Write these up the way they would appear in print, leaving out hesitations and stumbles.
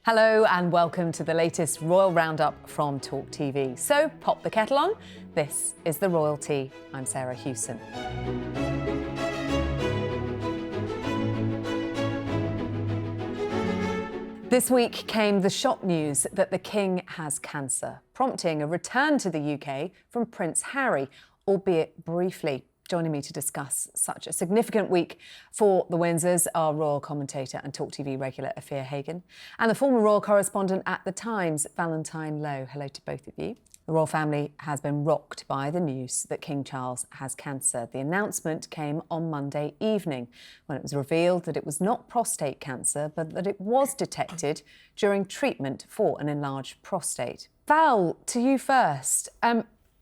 Hello and welcome to the latest Royal Roundup from talkTV. So pop the kettle on. This is The Royalty. I'm Sarah Hewson. This week came the shock news that the King has cancer, prompting a return to the UK from Prince Harry, albeit briefly. Joining me to discuss such a significant week for the Windsors are royal commentator and talkTV regular Afia Hagan and the former royal correspondent at The Times, Valentine Lowe. Hello to both of you. The royal family has been rocked by the news that King Charles has cancer. The announcement came on Monday evening when it was revealed that it was not prostate cancer, but that it was detected during treatment for an enlarged prostate. Val, to you first.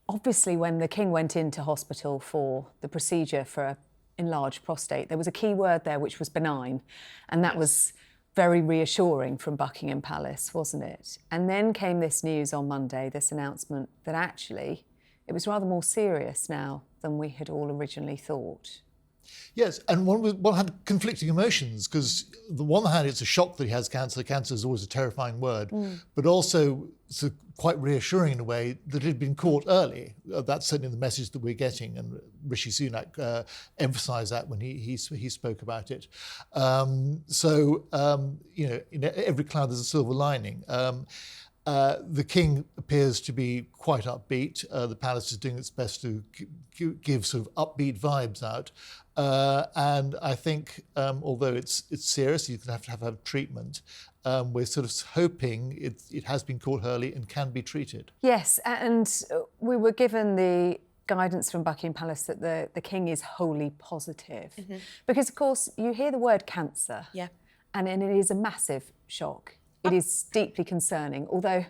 Obviously, when the King went into hospital for the procedure for an enlarged prostate, there was a key word there which was benign, and that was very reassuring from Buckingham Palace, wasn't it? And then came this news on Monday, this announcement that actually it was rather more serious now than we had all originally thought. Yes, and one had conflicting emotions, because on the one hand, it's a shock that he has cancer. Cancer is always a terrifying word, but also it's quite reassuring in a way that it had been caught early. That's certainly the message that we're getting, and Rishi Sunak emphasised that when he spoke about it. In every cloud there's a silver lining. The King appears to be quite upbeat. The palace is doing its best to give sort of upbeat vibes out. And I think, although it's serious, you have to have treatment. We're sort of hoping it has been caught early and can be treated. Yes, and we were given the guidance from Buckingham Palace that the King is wholly positive. Because, of course, you hear the word cancer, and it is a massive shock. It is deeply concerning, although,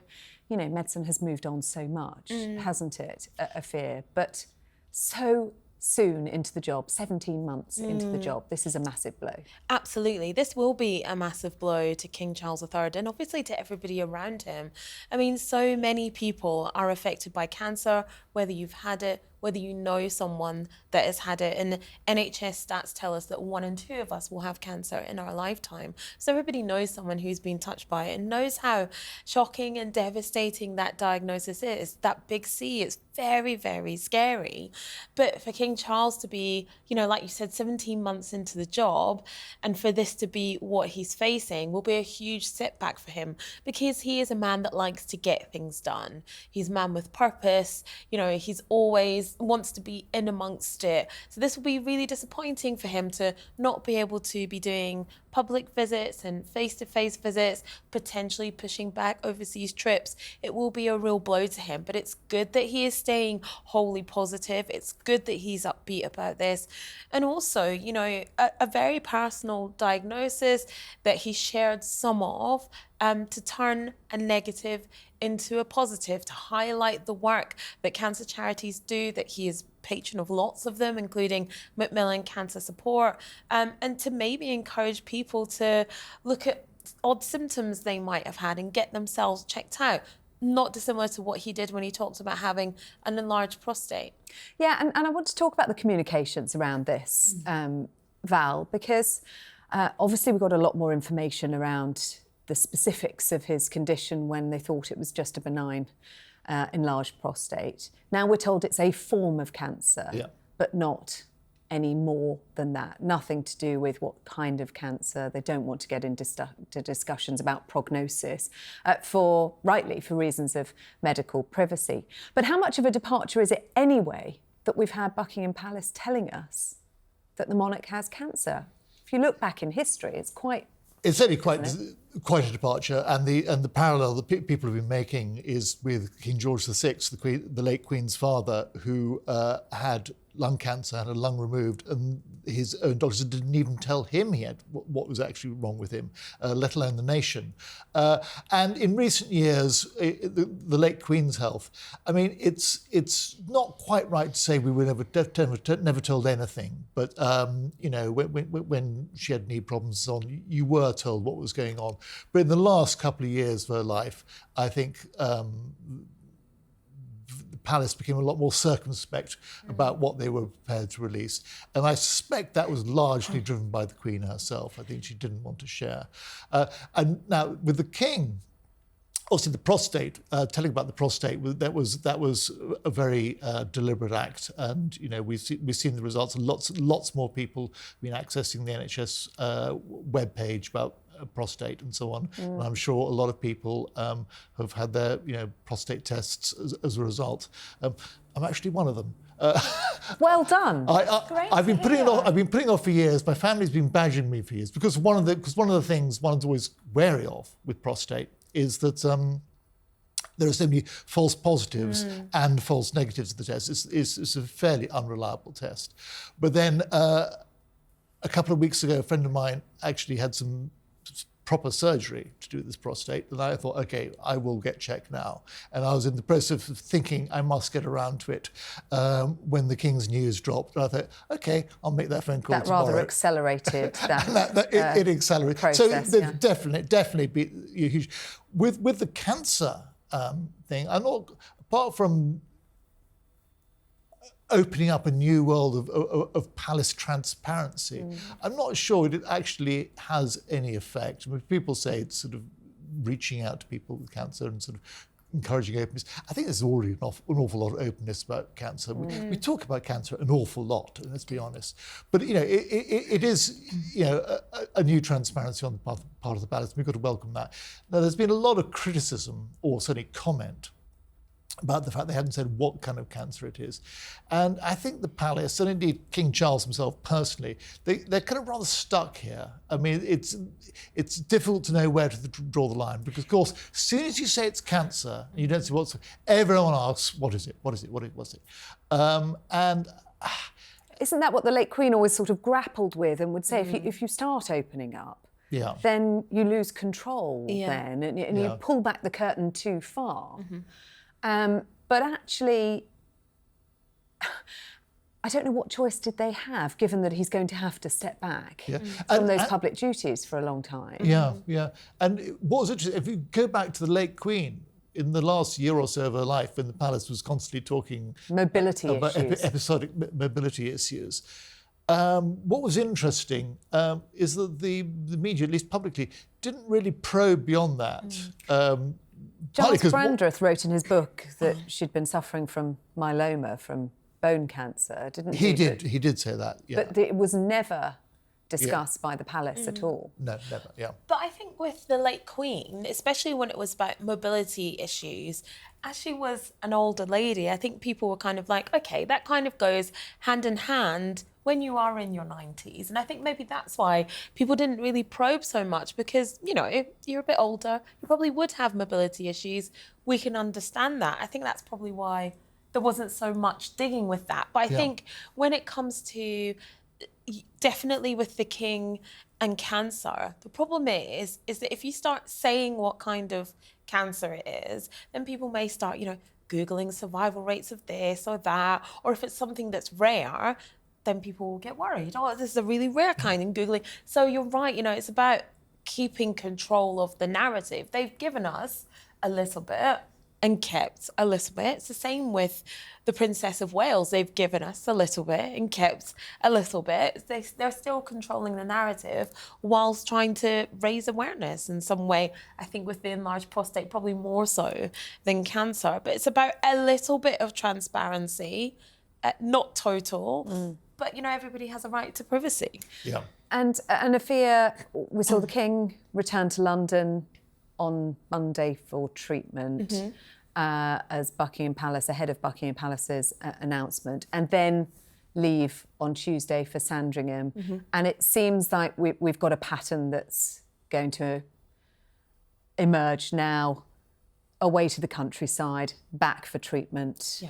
you know, medicine has moved on so much, hasn't it, Afia? But so soon into the job, 17 months into the job, this is a massive blow. Absolutely. This will be a massive blow to King Charles III and obviously to everybody around him. I mean, so many people are affected by cancer, whether you've had it, whether you know someone that has had it. And NHS stats tell us that 1 in 2 of us will have cancer in our lifetime. So everybody knows someone who's been touched by it and knows how shocking and devastating that diagnosis is. That big C is very, very scary. But for King Charles to be, you know, like you said, 17 months into the job, and for this to be what he's facing will be a huge setback for him, because he is a man that likes to get things done. He's a man with purpose. You know, he's always wants to be in amongst it. So this will be really disappointing for him to not be able to be doing public visits and face-to-face visits, potentially pushing back overseas trips. It will be a real blow to him, but it's good that he is staying wholly positive. It's good that he's upbeat about this. And also, you know, a very personal diagnosis that he shared some of, to turn a negative into a positive, to highlight the work that cancer charities do, that he is patron of lots of them, including Macmillan Cancer Support, and to maybe encourage people to look at odd symptoms they might have had and get themselves checked out. Not dissimilar to what he did when he talked about having an enlarged prostate. Yeah, and I want to talk about the communications around this, Val, because obviously we've got a lot more information around the specifics of his condition when they thought it was just a benign enlarged prostate. Now we're told it's a form of cancer, but not any more than that. Nothing to do with what kind of cancer. They don't want to get into discussions about prognosis, rightly, for reasons of medical privacy. But how much of a departure is it anyway that we've had Buckingham Palace telling us that the monarch has cancer? If you look back in history, it's certainly quite a departure, and the parallel that people have been making is with King George VI, the late Queen's father, who had lung cancer, had a lung removed, and his own doctors didn't even tell him he had what was actually wrong with him, let alone the nation. And in recent years, the late Queen's health, I mean, it's not quite right to say we were never told anything, but you know, when she had knee problems and so on, you were told what was going on. But in the last couple of years of her life, I think the palace became a lot more circumspect about what they were prepared to release. And I suspect that was largely driven by the Queen herself. I think she didn't want to share. And now with the King, also the prostate, telling about the prostate, that was a very deliberate act, and we've seen the results. Lots more people have been accessing the NHS webpage about prostate and so on. And I'm sure a lot of people have had their prostate tests as a result. I'm actually one of them. Well done. I've been putting it off for years. My family's been badgering me for years because one of the things one's always wary of with prostate is that there are so many false positives and false negatives of the test. It's a fairly unreliable test. But then a couple of weeks ago, a friend of mine actually had some proper surgery to do with this prostate, and I thought, okay, I will get checked now. And I was in the process of thinking I must get around to it when the King's news dropped. And I thought, okay, I'll make that phone call tomorrow. That rather accelerated that. It accelerated. Process, so definitely be huge. With the cancer thing, I'm not, apart from opening up a new world of palace transparency, I'm not sure it actually has any effect. I mean, people say it's sort of reaching out to people with cancer and sort of encouraging openness. I think there's already an awful lot of openness about cancer. We talk about cancer an awful lot, let's be honest. But it is a new transparency on the part of the palace. We've got to welcome that. Now, there's been a lot of criticism, or certainly comment, about the fact they hadn't said what kind of cancer it is. And I think the palace, and indeed King Charles himself personally, they're kind of rather stuck here. I mean, it's difficult to know where to draw the line, because of course, as soon as you say it's cancer, and you don't say what's, everyone asks, what is it? What's it? And isn't that what the late Queen always sort of grappled with, and would say, if you start opening up, then you lose control then, and you pull back the curtain too far. But actually, I don't know what choice did they have, given that he's going to have to step back from those public duties for a long time. Yeah. And what was interesting, if you go back to the late Queen, in the last year or so of her life, when the palace was constantly talking mobility about issues. Episodic mobility issues, what was interesting is that the media, at least publicly, didn't really probe beyond that. Giles Brandreth wrote in his book that she'd been suffering from myeloma, from bone cancer, didn't he? He did say that, But it was never discussed by the palace at all. No, never, But I think with the late Queen, especially when it was about mobility issues, as she was an older lady, I think people were kind of like, okay, that kind of goes hand in hand when you are in your 90s. And I think maybe that's why people didn't really probe so much, because, if you're a bit older, you probably would have mobility issues. We can understand that. I think that's probably why there wasn't so much digging with that. But I think when it comes to, definitely with the King and cancer, the problem is that if you start saying what kind of cancer it is, then people may start, Googling survival rates of this or that, or if it's something that's rare, then people will get worried. Oh, this is a really rare kind, in Googling. So you're right, it's about keeping control of the narrative. They've given us a little bit and kept a little bit. It's the same with the Princess of Wales. They've given us a little bit and kept a little bit. They're still controlling the narrative whilst trying to raise awareness in some way. I think with the enlarged prostate, probably more so than cancer. But it's about a little bit of transparency, not total. But, everybody has a right to privacy. Yeah. And Afia, we saw the King return to London on Monday for treatment as Buckingham Palace, ahead of Buckingham Palace's announcement, and then leave on Tuesday for Sandringham. And it seems like we've got a pattern that's going to emerge now, away to the countryside, back for treatment.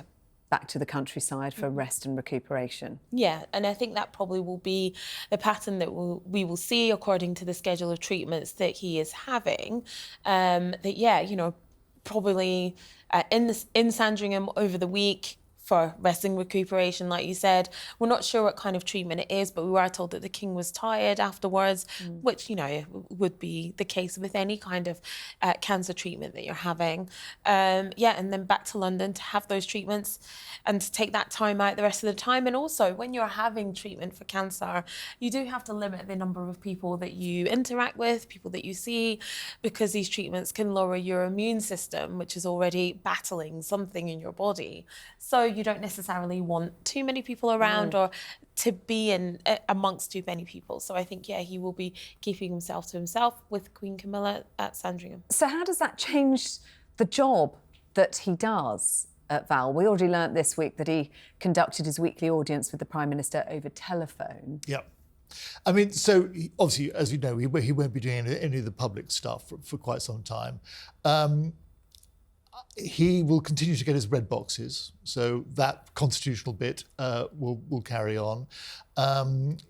Back to the countryside for rest and recuperation. Yeah, and I think that probably will be the pattern that we will see according to the schedule of treatments that he is having. Probably in Sandringham over the week for rest and recuperation, like you said. We're not sure what kind of treatment it is, but we were told that the king was tired afterwards, which, you know, would be the case with any kind of cancer treatment that you're having. Yeah, and then back to London to have those treatments and to take that time out the rest of the time. And also, when you're having treatment for cancer, you do have to limit the number of people that you interact with, people that you see, because these treatments can lower your immune system, which is already battling something in your body. So you don't necessarily want too many people around or to be in amongst too many people. So I think, yeah, he will be keeping himself to himself with Queen Camilla at Sandringham. So how does that change the job that he does at Val? We already learnt this week that he conducted his weekly audience with the Prime Minister over telephone. Yeah. I mean, so obviously, as you know, he won't be doing any of the public stuff for quite some time. He will continue to get his red boxes, so that constitutional bit will carry on.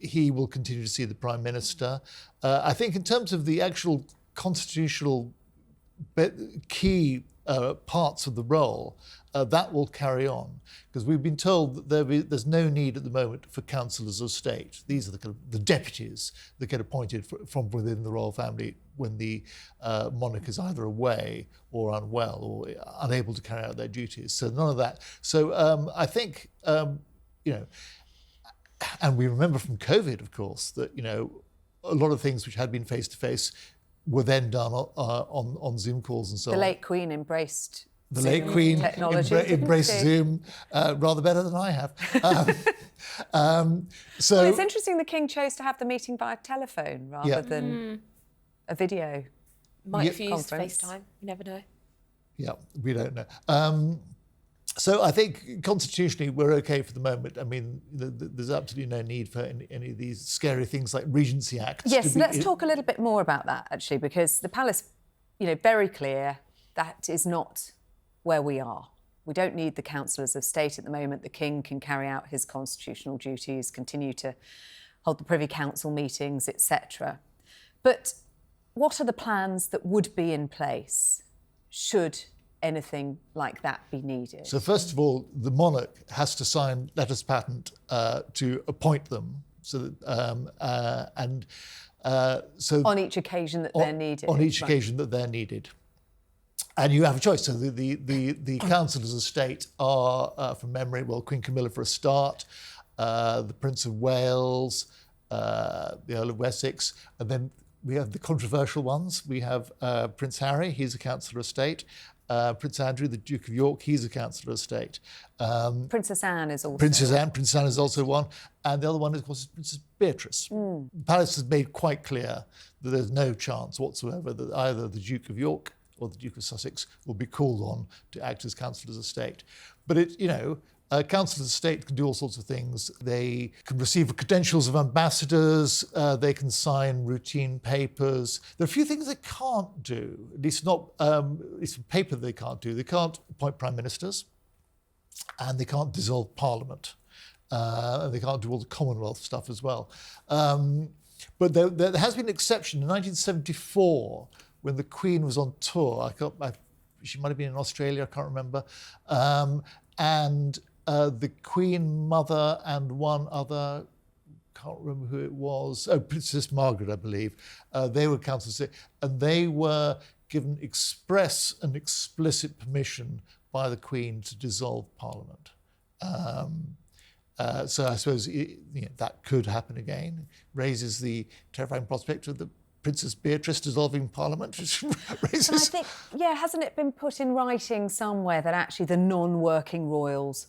He will continue to see the Prime Minister. I think in terms of the actual constitutional key parts of the role, that will carry on, because we've been told that there's no need at the moment for Councilors of State. These are the deputies that get appointed from within the royal family when the monarch is either away or unwell or unable to carry out their duties. So none of that. So I think, you know, and we remember from COVID, of course, that, you know, a lot of things which had been face-to-face were then done on Zoom calls and so on. The late Queen embraced The Zoom late Queen technology, embraced Zoom rather better than I have. So well, it's interesting the King chose to have the meeting via telephone rather than a video. Might have used conference. FaceTime, you never know. Yeah, we don't know. So I think constitutionally we're okay for the moment. I mean, there's absolutely no need for any of these scary things like Regency Acts. Yes, let's talk a little bit more about that, actually, because the Palace, you know, very clear that is not where we are. We don't need the Councillors of State at the moment. The King can carry out his constitutional duties, continue to hold the Privy Council meetings, etc. But what are the plans that would be in place should anything like that be needed? So first of all, the monarch has to sign letters patent to appoint them. So that, so on each occasion that they're needed. On each occasion that they're needed. And you have a choice. So the Councillors of State are, from memory, well, Queen Camilla for a start, the Prince of Wales, the Earl of Wessex, and then we have the controversial ones. We have Prince Harry, he's a Councillor of State. Prince Andrew, the Duke of York, he's a Councillor of State. Princess Anne is also. Princess Anne is also one. And the other one, of course, is Princess Beatrice. The Palace has made quite clear that there's no chance whatsoever that either the Duke of York or the Duke of Sussex will be called on to act as Councillors of State. But it, you know, Councillors of State can do all sorts of things. They can receive credentials of ambassadors. They can sign routine papers. There are a few things they can't do, at least not, at least on paper they can't do. They can't appoint prime ministers, and they can't dissolve Parliament. And they can't do all the Commonwealth stuff as well. But there has been an exception. In 1974, when the Queen was on tour, she might have been in Australia, I can't remember, and the Queen Mother and one other, can't remember who it was, Princess Margaret, I believe, they were Councillors of State, and they were given express and explicit permission by the Queen to dissolve Parliament. So I suppose that could happen again. Raises the terrifying prospect of the Princess Beatrice dissolving Parliament. And I think, hasn't it been put in writing somewhere that actually the non-working royals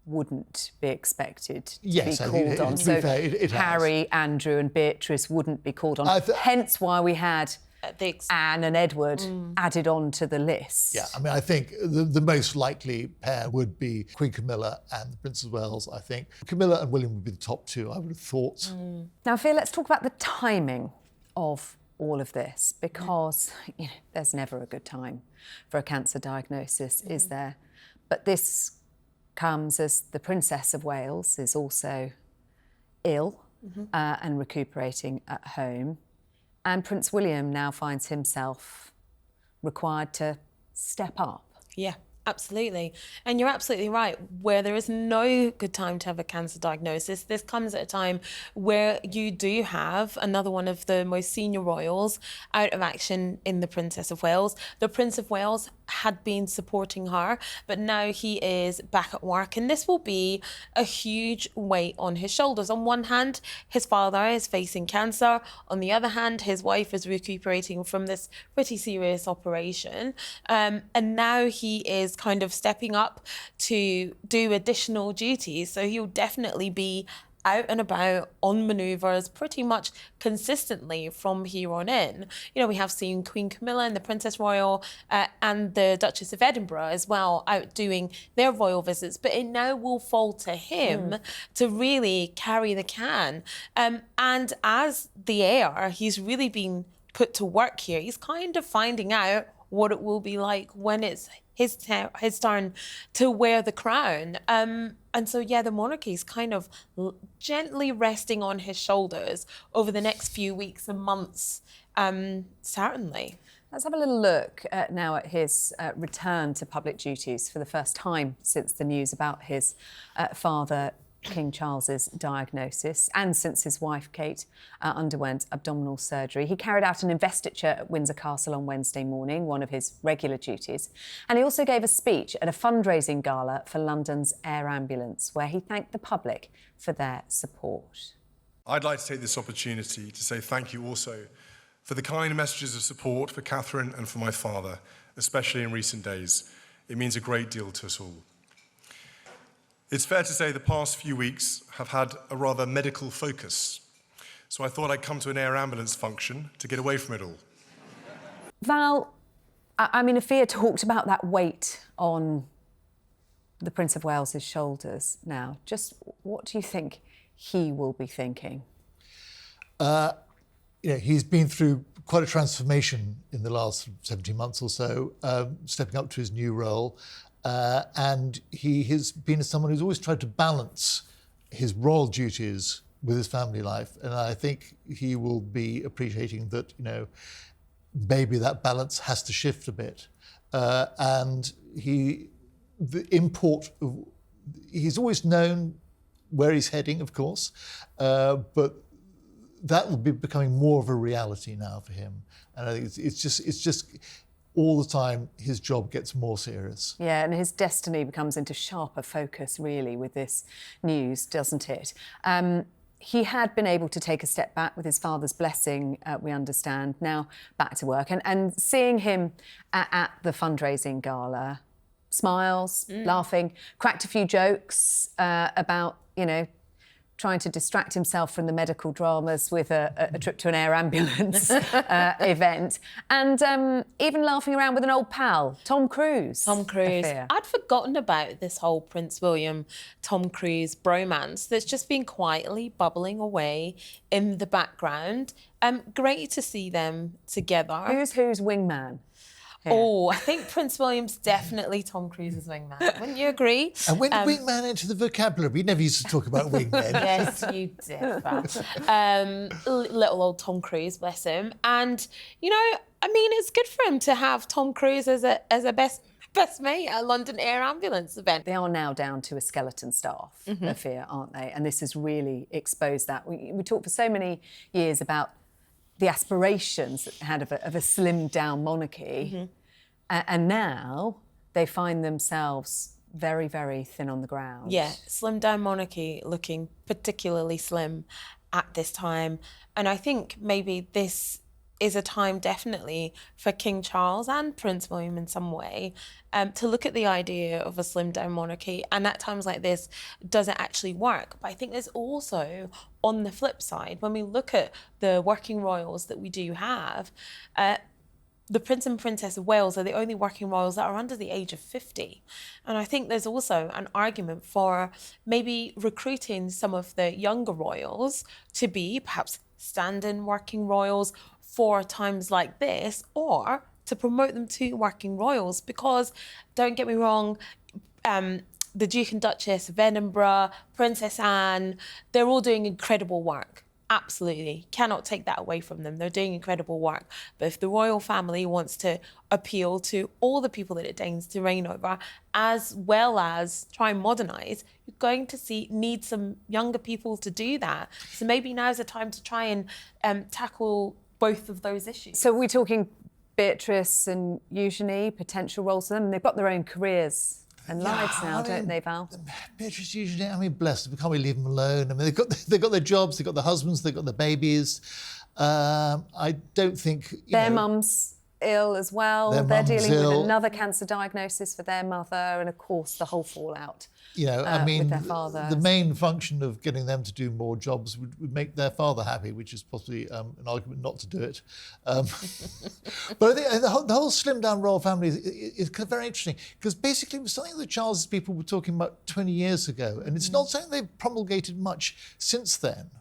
wouldn't be expected to be called on? To be fair, it Harry, Andrew and Beatrice wouldn't be called on. Hence why we had Anne and Edward added on to the list. Yeah, I mean, I think the most likely pair would be Queen Camilla and the Prince of Wales, I think. Camilla and William would be the top two, I would have thought. Now, Phil, let's talk about the timing of all of this, because there's never a good time for a cancer diagnosis, is there? But this comes as the Princess of Wales is also ill and recuperating at home. And Prince William now finds himself required to step up. Yeah. Absolutely. And you're absolutely right. Where there is no good time to have a cancer diagnosis, this comes at a time where you do have another one of the most senior royals out of action in the Princess of Wales. The Prince of Wales had been supporting her, but now he is back at work, and this will be a huge weight on his shoulders. On one hand, his father is facing cancer. On the other hand, his wife is recuperating from this pretty serious operation. And now he is kind of stepping up to do additional duties. So he'll definitely be out and about on manoeuvres pretty much consistently from here on in. You know, we have seen Queen Camilla and the Princess Royal and the Duchess of Edinburgh as well out doing their royal visits, but it now will fall to him to really carry the can. And as the heir, he's really been put to work here. He's kind of finding out what it will be like when it's his turn to wear the crown. And so, yeah, the monarchy is kind of gently resting on his shoulders over the next few weeks and months, certainly. Let's have a little look now at his return to public duties for the first time since the news about his father, King Charles's diagnosis, and since his wife Kate underwent abdominal surgery. He carried out an investiture at Windsor Castle on Wednesday morning, one of his regular duties, and he also gave a speech at a fundraising gala for London's air ambulance, where he thanked the public for their support. I'd like to take this opportunity to say thank you also for the kind messages of support for Catherine and for my father, especially in recent days. It means a great deal to us all. It's fair to say the past few weeks have had a rather medical focus, so I thought I'd come to an air ambulance function to get away from it all. Val, I mean, Afia talked about that weight on the Prince of Wales's shoulders now. Just what do you think he will be thinking? He's been through quite a transformation in the last 17 months or so, stepping up to his new role. And he has been someone who's always tried to balance his royal duties with his family life. And I think he will be appreciating that, maybe that balance has to shift a bit. And he's always known where he's heading, of course, but that will be becoming more of a reality now for him. And I think it's just all the time his job gets more serious. Yeah, and his destiny becomes into sharper focus, really, with this news, doesn't it? He had been able to take a step back with his father's blessing, we understand, now back to work. And seeing him at the fundraising gala, smiles, laughing, cracked a few jokes about, trying to distract himself from the medical dramas with a trip to an air ambulance event, and even laughing around with an old pal, Tom Cruise. Tom Cruise. I'd forgotten about this whole Prince William, Tom Cruise bromance that's just been quietly bubbling away in the background. Great to see them together. Who's wingman? Here. Oh, I think Prince William's definitely Tom Cruise's wingman. Wouldn't you agree? And when did wingman enter the vocabulary? We never used to talk about wingmen. Yes, you did. Little old Tom Cruise, bless him. And, it's good for him to have Tom Cruise as a best mate at a London Air Ambulance event. They are now down to a skeleton staff, Afia, aren't they? And this has really exposed that. We talked for so many years about the aspirations that they had of a slimmed-down monarchy, and now they find themselves very, very thin on the ground. Yeah, slimmed-down monarchy looking particularly slim at this time. And I think maybe this is a time definitely for King Charles and Prince William in some way to look at the idea of a slimmed down monarchy, and at times like this, does it actually work? But I think there's also, on the flip side, when we look at the working royals that we do have, the Prince and Princess of Wales are the only working royals that are under the age of 50. And I think there's also an argument for maybe recruiting some of the younger royals to be perhaps stand-in working royals for times like this, or to promote them to working royals, because don't get me wrong, the Duke and Duchess of Edinburgh, Princess Anne, they're all doing incredible work. Absolutely. Cannot take that away from them. They're doing incredible work. But if the royal family wants to appeal to all the people that it deigns to reign over, as well as try and modernise, you're going to need some younger people to do that. So maybe now's the time to try and tackle both of those issues. So we're talking Beatrice and Eugenie, potential roles for them. They've got their own careers and lives now, don't they, Val? Beatrice, Eugenie, I mean, bless them. Can't we leave them alone? I mean, they've got their jobs, they've got their husbands, they've got their babies. I don't think their mum's ill as well. They're dealing with another cancer diagnosis for their mother, and of course the whole fallout. I mean, with their father. The main function of getting them to do more jobs would make their father happy, which is possibly an argument not to do it. But I think the whole slimmed down royal family is very interesting, because basically it was something that Charles's people were talking about 20 years ago, and it's not something they've promulgated much since then.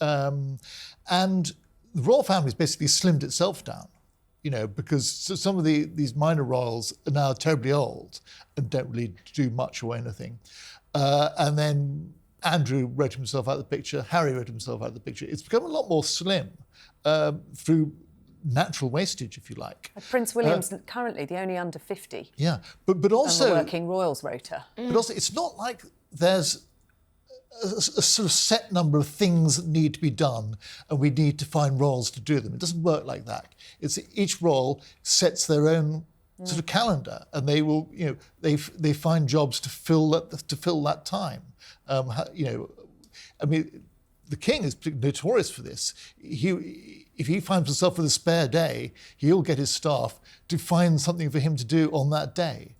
And the royal family's basically slimmed itself down. Because some of these minor royals are now terribly old and don't really do much or anything. And then Andrew wrote himself out of the picture, Harry wrote himself out of the picture. It's become a lot more slim through natural wastage, if you like. Prince William's currently the only under 50. Yeah, but also... on the working royals rota. But also, it's not like there's a sort of set number of things that need to be done and we need to find royals to do them. It doesn't work like that. It's each royal sets their own sort of calendar, and they will, they find jobs to fill that time. I mean, the king is notorious for this. If he finds himself with a spare day, he'll get his staff to find something for him to do on that day.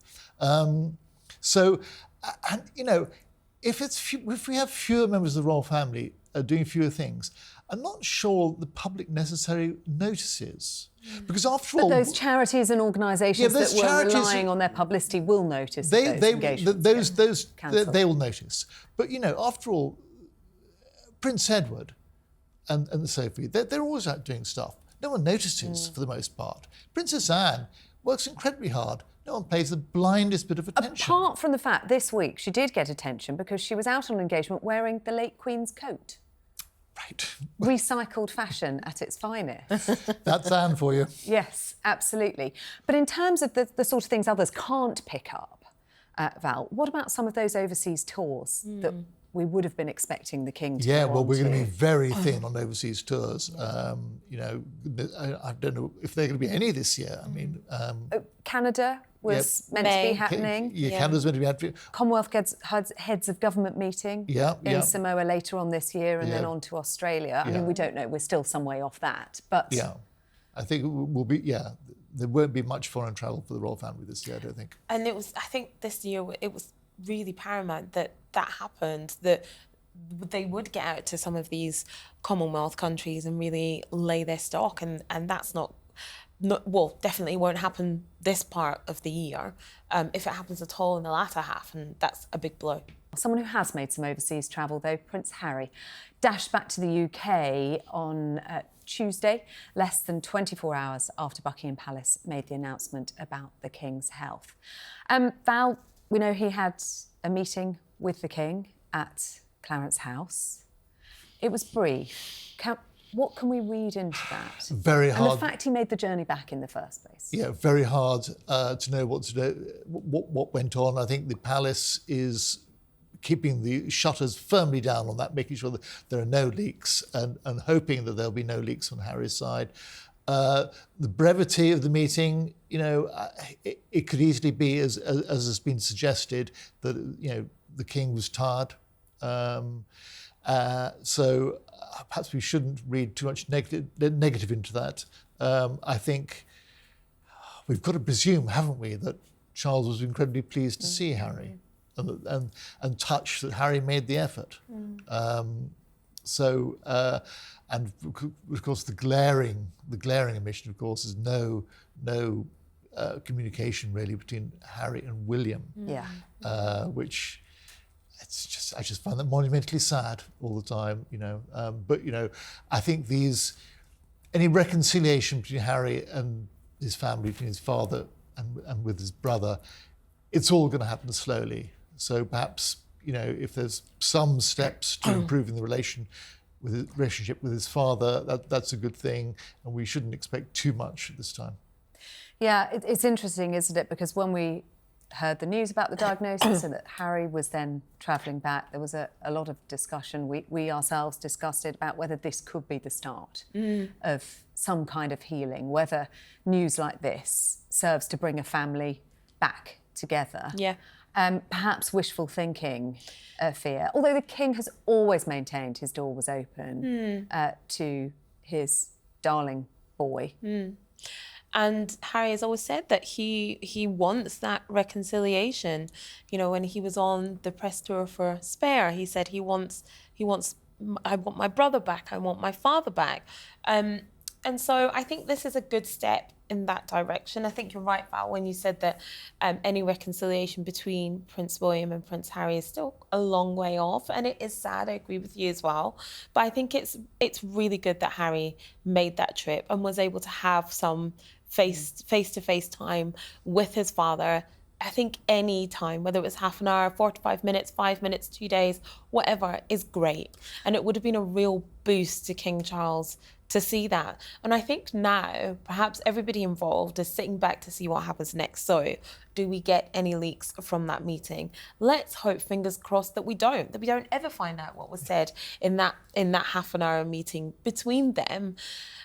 If we have fewer members of the royal family doing fewer things, I'm not sure the public necessarily notices. Because after all... But those charities and organisations that were relying on their publicity will notice those engagements. They will notice. But, after all, Prince Edward and Sophie, they're always out doing stuff. No one notices for the most part. Princess Anne works incredibly hard. No one pays the blindest bit of attention. Apart from the fact this week she did get attention because she was out on engagement wearing the late Queen's coat. Right. Recycled fashion at its finest. That's Anne for you. Yes, absolutely. But in terms of the sort of things others can't pick up, Val, what about some of those overseas tours that we would have been expecting the King to go on we're going to to? be very thin on overseas tours. I don't know if they're going to be any this year. I mean... Canada was meant to be happening. Canada's meant to be happening. Commonwealth heads of government meeting in Samoa later on this year, and then on to Australia. I mean, we don't know. We're still some way off that. But yeah, I think it will be. Yeah, there won't be much foreign travel for the royal family this year, I don't think. And I think this year it was really paramount that happened, that they would get out to some of these Commonwealth countries and really lay their stock, and that's definitely won't happen this part of the year, if it happens at all in the latter half, and that's a big blow. Someone who has made some overseas travel, though, Prince Harry, dashed back to the UK on Tuesday, less than 24 hours after Buckingham Palace made the announcement about the King's health. Val, we know he had a meeting with the King at Clarence House. It was brief. What can we read into that? Very hard. And the fact he made the journey back in the first place. Yeah, very hard to know what went on. I think the palace is keeping the shutters firmly down on that, making sure that there are no leaks and hoping that there'll be no leaks on Harry's side. The brevity of the meeting, it could easily be, as has been suggested, that, the King was tired. So perhaps we shouldn't read too much negative into that. I think we've got to presume, haven't we, that Charles was incredibly pleased to see Harry and touched that Harry made the effort. And of course the glaring omission, of course, is no communication really between Harry and William. Yeah. Which I just find that monumentally sad all the time, But I think any reconciliation between Harry and his family, between his father and with his brother, it's all going to happen slowly. So perhaps, if there's some steps to improving the relation, with his relationship with his father. That's a good thing, and we shouldn't expect too much this time. Yeah, it's interesting, isn't it? Because when we heard the news about the diagnosis and that Harry was then travelling back, there was a lot of discussion. We ourselves discussed it about whether this could be the start of some kind of healing, whether news like this serves to bring a family back together. Yeah. Perhaps wishful thinking, fear. Although the King has always maintained his door was open to his darling boy. And Harry has always said that he wants that reconciliation. You know, when he was on the press tour for Spare, he said he wants I want my brother back, I want my father back. And so I think this is a good step in that direction. I think you're right, Val, when you said that any reconciliation between Prince William and Prince Harry is still a long way off. And it is sad, I agree with you as well. But I think it's really good that Harry made that trip and was able to have some face-to-face time with his father. I think any time, whether it was half an hour, 45 minutes, 5 minutes, 2 days, whatever, is great. And it would have been a real boost to King Charles to see that. And I think now, perhaps everybody involved is sitting back to see what happens next. So, do we get any leaks from that meeting? Let's hope, fingers crossed, that we don't ever find out what was said in that half an hour meeting between them.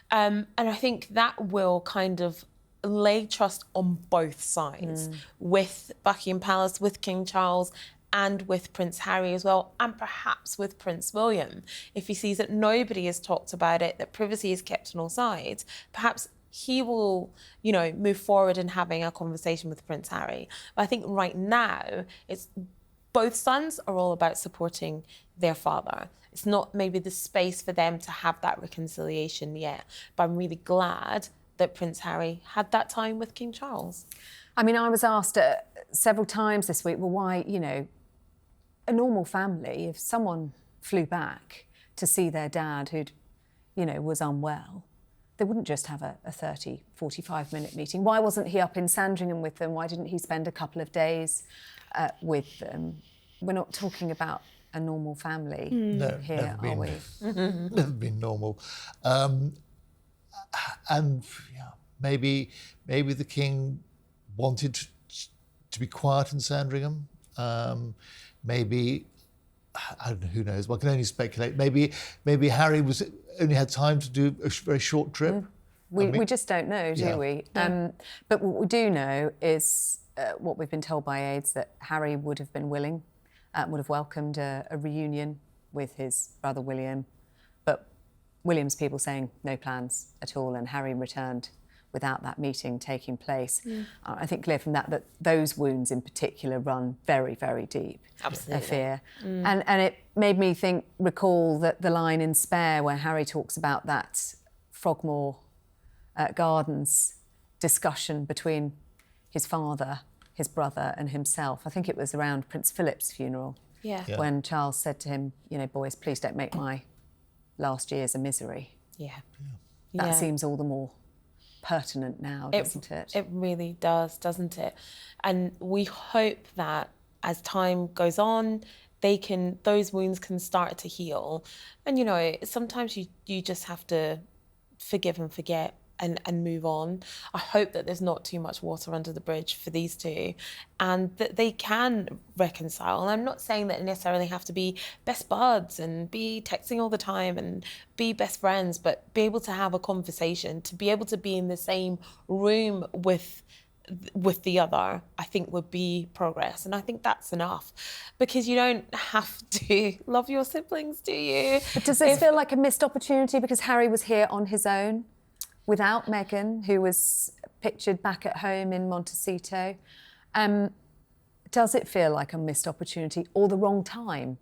And I think that will kind of lay trust on both sides, with Buckingham Palace, with King Charles, and with Prince Harry as well, and perhaps with Prince William. If he sees that nobody has talked about it, that privacy is kept on all sides, perhaps he will, move forward in having a conversation with Prince Harry. But I think right now, it's both sons are all about supporting their father. It's not maybe the space for them to have that reconciliation yet, but I'm really glad that Prince Harry had that time with King Charles. I mean, I was asked several times this week, well, why, a normal family, if someone flew back to see their dad who'd, was unwell, they wouldn't just have a 30, 45-minute meeting. Why wasn't he up in Sandringham with them? Why didn't he spend a couple of days with them? We're not talking about a normal family here, are we? Never been normal. And maybe the King wanted to be quiet in Sandringham. Maybe, I don't know, who knows? One can only speculate. Maybe Harry only had time to do a very short trip. We just don't know, do we? Yeah. But what we do know is what we've been told by aides, that Harry would have been willing, would have welcomed a reunion with his brother William. But William's people saying no plans at all, and Harry returned without that meeting taking place. I think clear from that those wounds in particular run very, very deep. Absolutely. A fear. And it made me recall that the line in Spare where Harry talks about that Frogmore Gardens discussion between his father, his brother and himself. I think it was around Prince Philip's funeral. Yeah. When Charles said to him, boys, please don't make my last years a misery. Yeah. That seems all the more pertinent now, doesn't it? It really does, doesn't it? And we hope that as time goes on, those wounds can start to heal. And sometimes you just have to forgive and forget and move on. I hope that there's not too much water under the bridge for these two, and that they can reconcile. And I'm not saying that they necessarily have to be best buds and be texting all the time and be best friends, but be able to have a conversation, to be able to be in the same room with the other, I think would be progress. And I think that's enough, because you don't have to love your siblings, do you? But does this feel like a missed opportunity because Harry was here on his own without Meghan, who was pictured back at home in Montecito? Does it feel like a missed opportunity or the wrong time?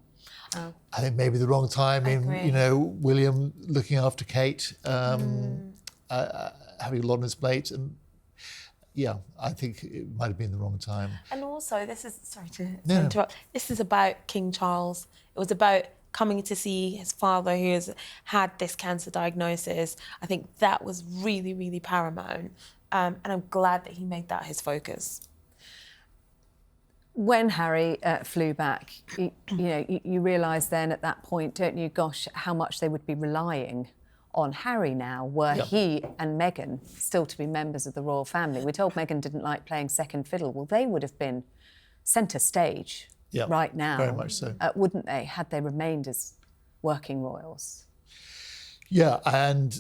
I think maybe the wrong time in, William looking after Kate, having a lot on his plate, and I think it might have been the wrong time. And also, this is, sorry to interrupt, this is about King Charles. It was about coming to see his father, who has had this cancer diagnosis. I think that was really, really paramount. And I'm glad that he made that his focus. When Harry flew back, you realise then at that point, don't you, gosh, how much they would be relying on Harry now, were he and Meghan still to be members of the royal family. We're told Meghan didn't like playing second fiddle. Well, they would have been centre stage right now. Very much so. Wouldn't they, had they remained as working royals? Yeah, and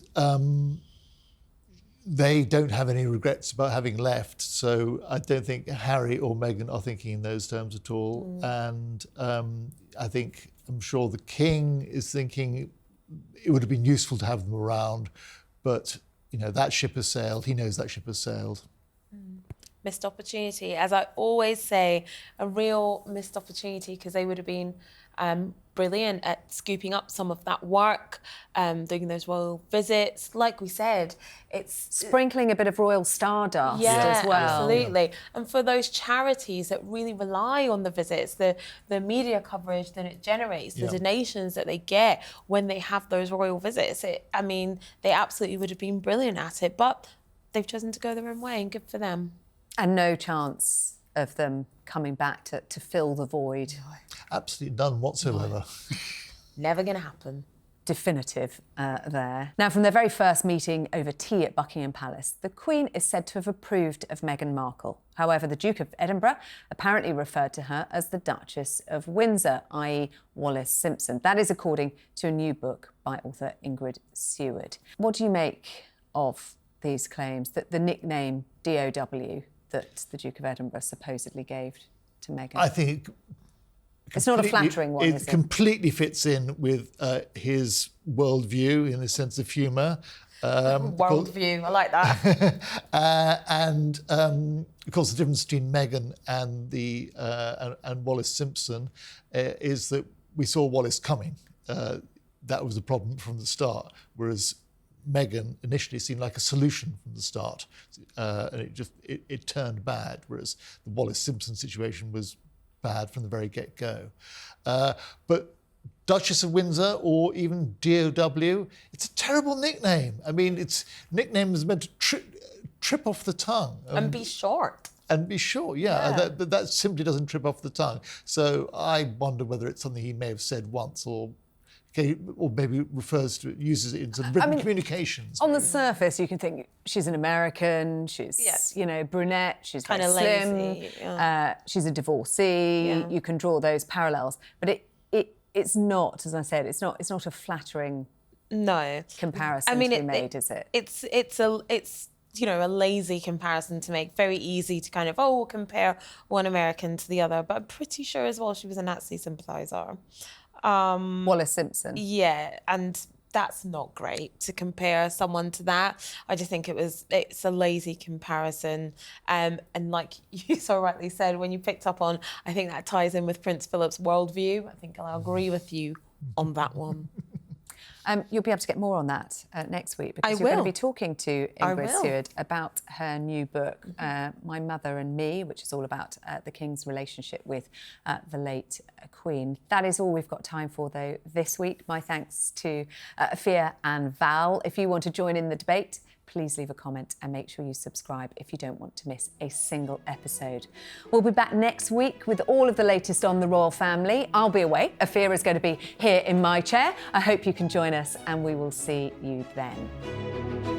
they don't have any regrets about having left, so I don't think Harry or Meghan are thinking in those terms at all. And I'm sure the King is thinking it would have been useful to have them around, but that ship has sailed. He knows that ship has sailed. Missed opportunity, as I always say, a real missed opportunity, because they would have been brilliant at scooping up some of that work, doing those royal visits. Like we said, it's sprinkling a bit of royal stardust as well. Absolutely. And for those charities that really rely on the visits, the media coverage that it generates, the donations that they get when they have those royal visits, they absolutely would have been brilliant at it, but they've chosen to go their own way, and good for them. And no chance of them coming back to fill the void. Absolutely none whatsoever. Never going to happen. Definitive there. Now, from their very first meeting over tea at Buckingham Palace, the Queen is said to have approved of Meghan Markle. However, the Duke of Edinburgh apparently referred to her as the Duchess of Windsor, i.e. Wallis Simpson. That is according to a new book by author Ingrid Seward. What do you make of these claims, that the nickname DOW that the Duke of Edinburgh supposedly gave to Meghan? I think it's not a flattering one, is it? It completely fits in with his worldview, in his sense of humour. Worldview, I like that. And of course, the difference between Meghan and Wallis Simpson is that we saw Wallis coming. That was the problem from the start, whereas Meghan initially seemed like a solution from the start, and it turned bad, whereas the Wallis Simpson situation was bad from the very get-go. But Duchess of Windsor, or even DOW, it's a terrible nickname. I mean, nickname is meant to trip off the tongue. And be short. And be short, but that simply doesn't trip off the tongue. So I wonder whether it's something he may have said once, or maybe uses it in some written communications. On the surface, you can think she's an American, she's brunette, she's kind of slim, lazy, she's a divorcee. Yeah. You can draw those parallels, but it's not, as I said, it's not a flattering comparison to be made, is it? It's a lazy comparison to make, very easy to kind of compare one American to the other, but I'm pretty sure as well she was a Nazi sympathiser. Wallis Simpson. Yeah, and that's not great to compare someone to that. I just think it's a lazy comparison. And like you so rightly said, when you picked up on, I think that ties in with Prince Philip's worldview. I think I'll agree with you on that one. You'll be able to get more on that next week, because you're going to be talking to Ingrid Seward about her new book, My Mother and Me, which is all about the King's relationship with the late Queen. That is all we've got time for, though, this week. My thanks to Afia and Val. If you want to join in the debate, please leave a comment and make sure you subscribe if you don't want to miss a single episode. We'll be back next week with all of the latest on the royal family. I'll be away. Afia is going to be here in my chair. I hope you can join us, and we will see you then.